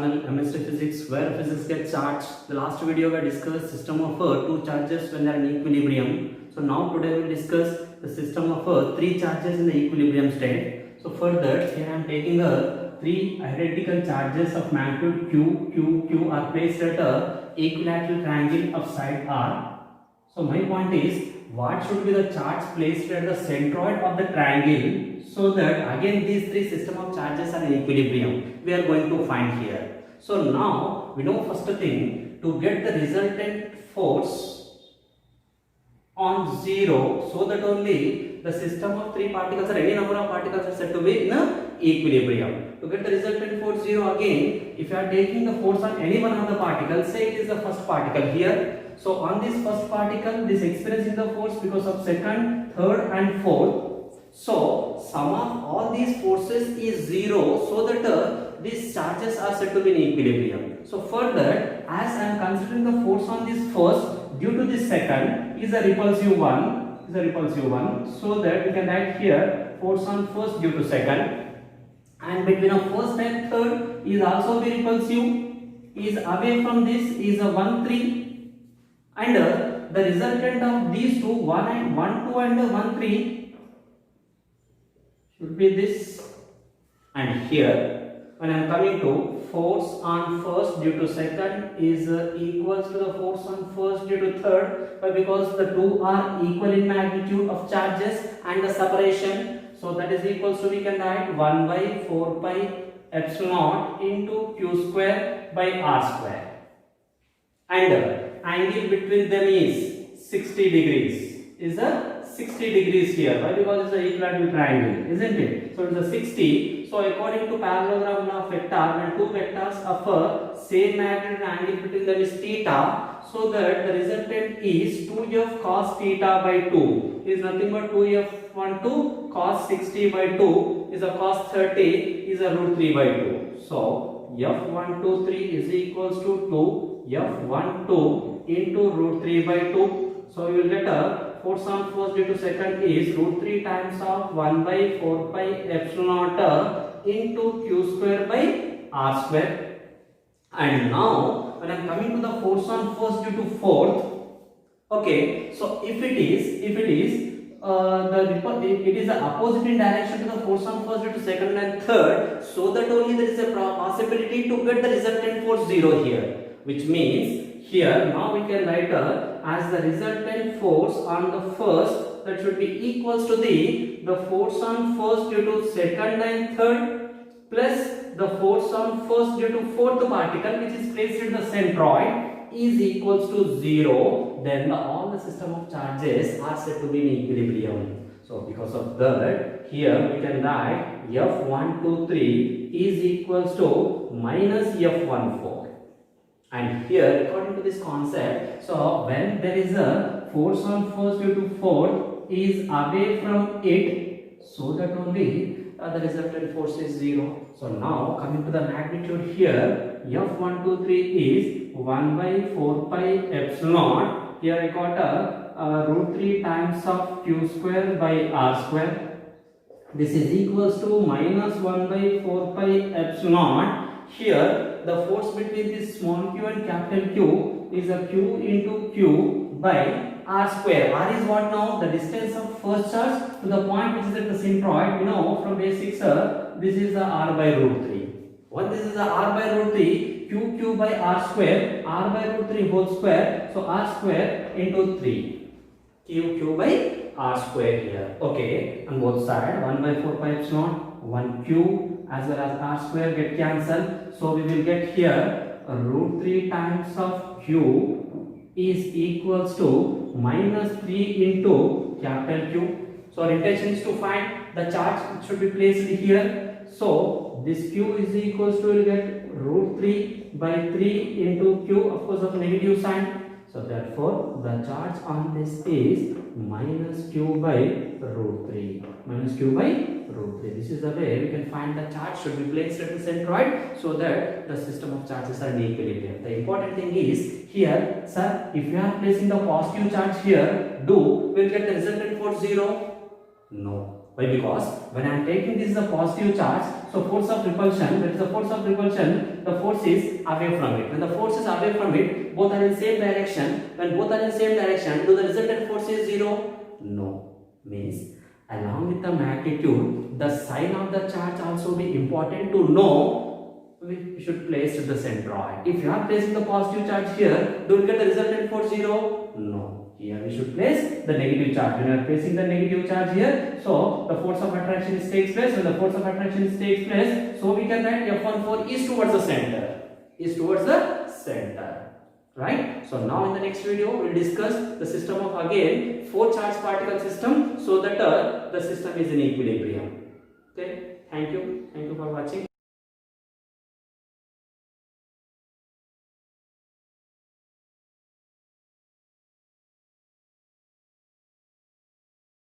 channel Chemistry Physics, where physics gets charged. The last video we discussed system of two charges when they are in equilibrium. So now today we will discuss the system of three charges in the equilibrium state. So for that, here I am taking three identical charges of magnitude Q are placed at a equilateral triangle of side R. So my point is, what should be the charge placed at the centroid of the triangle, so that again these three system of charges are in equilibrium we are going to find here. So now we know first thing, to get the resultant force on 0, so that only the system of three particles or any number of particles are said to be in equilibrium. To get the resultant force 0, again if you are taking the force on any one of the particles, say it is the first particle here. So on this first particle, this experiencing the force because of second, third and fourth. So sum of all these forces is 0, so that these charges are said to be in equilibrium. So further, as I am considering the force on this first due to this second is a repulsive one, so that we can write here force on first due to second, and between a first and third is also be repulsive, is away from this is a 1 3. And the resultant of these two, 1 2 and 1 3 should be this. And here when I am coming to force on first due to second is equals to the force on first due to third, but because the two are equal in magnitude of charges and the separation, so that is equals to, we can write 1 by 4 pi epsilon naught into q square by r square. And angle between them is 60 degrees, is a 60 degrees here. Why? Because it's an equilateral triangle, isn't it? So it's a 60. So according to parallelogram law of vector, when two vectors of a same magnitude and angle between them is theta, so that the resultant is 2f cos theta by 2 is nothing but 2f12 cos 60 by 2 is a cos 30 is a root 3 by 2. So f123 is equals to 2 f12 into root 3 by 2. So you will get a force on first due to second is root 3 times of 1 by 4 pi epsilon naught into q square by r square. And now when I am coming to the force on first due to fourth, okay, so if it is the opposite in direction to the force on first due to second and third, so that only there is a possibility to get the resultant force 0 here, which means here now we can write as the resultant force on the first, that should be equals to the force on first due to second and third plus the force on first due to fourth particle, which is placed in the centroid, is equals to 0. Then all the system of charges are said to be in equilibrium. So because of that, here we can write f123 is equals to minus f14. And here according to this concept, so when there is a force on first due to fourth is away from it, so that only the resultant force is 0. So now coming to the magnitude here, f123 is 1 by 4 pi epsilon naught. Here I got a root 3 times of q square by r square. This is equals to minus 1 by 4 pi epsilon naught. Here the force between this small q and capital Q is a q into q by r square. R is what now? The distance of first charge to the point which is at the centroid. We know from basics, this is the r by root 3. When this is the r by root 3, q by r square, r by root 3 whole square. So r square into 3, q by r square here. Okay, on both sides 1 by 4 pi epsilon, 1 q as well as r square get cancelled. So we will get here root 3 times of q is equals to minus 3 into capital Q. So our intention is to find the charge which should be placed here. So this q is equals to, will get root 3 by 3 into q, of course of negative sign. So therefore the charge on this is minus q by root 3. Minus q by root 3. This is the way we can find the charge should be placed at the centroid, so that the system of charges are in equilibrium. The important thing is here, sir, if you are placing the positive charge here, will get the resultant force 0? No. Why? Because when I am taking this as a positive charge, so force of repulsion, that is the force of repulsion, the force is away from it. When the force is away from it, both are in same direction. When both are in same direction, do the resultant force is 0? No. Means along with the magnitude, the sign of the charge also be important to know. We should place the centroid. If you are placing the positive charge here, do you get the resultant force 0? No. Here we should place the negative charge. When we are placing the negative charge here, so the force of attraction takes place. When the force of attraction takes place, so we can write F14 is towards the center. Is towards the center. Right? So now in the next video, we will discuss the system of again 4 charge particle system, so that the system is in equilibrium. Okay? Thank you. Thank you for watching.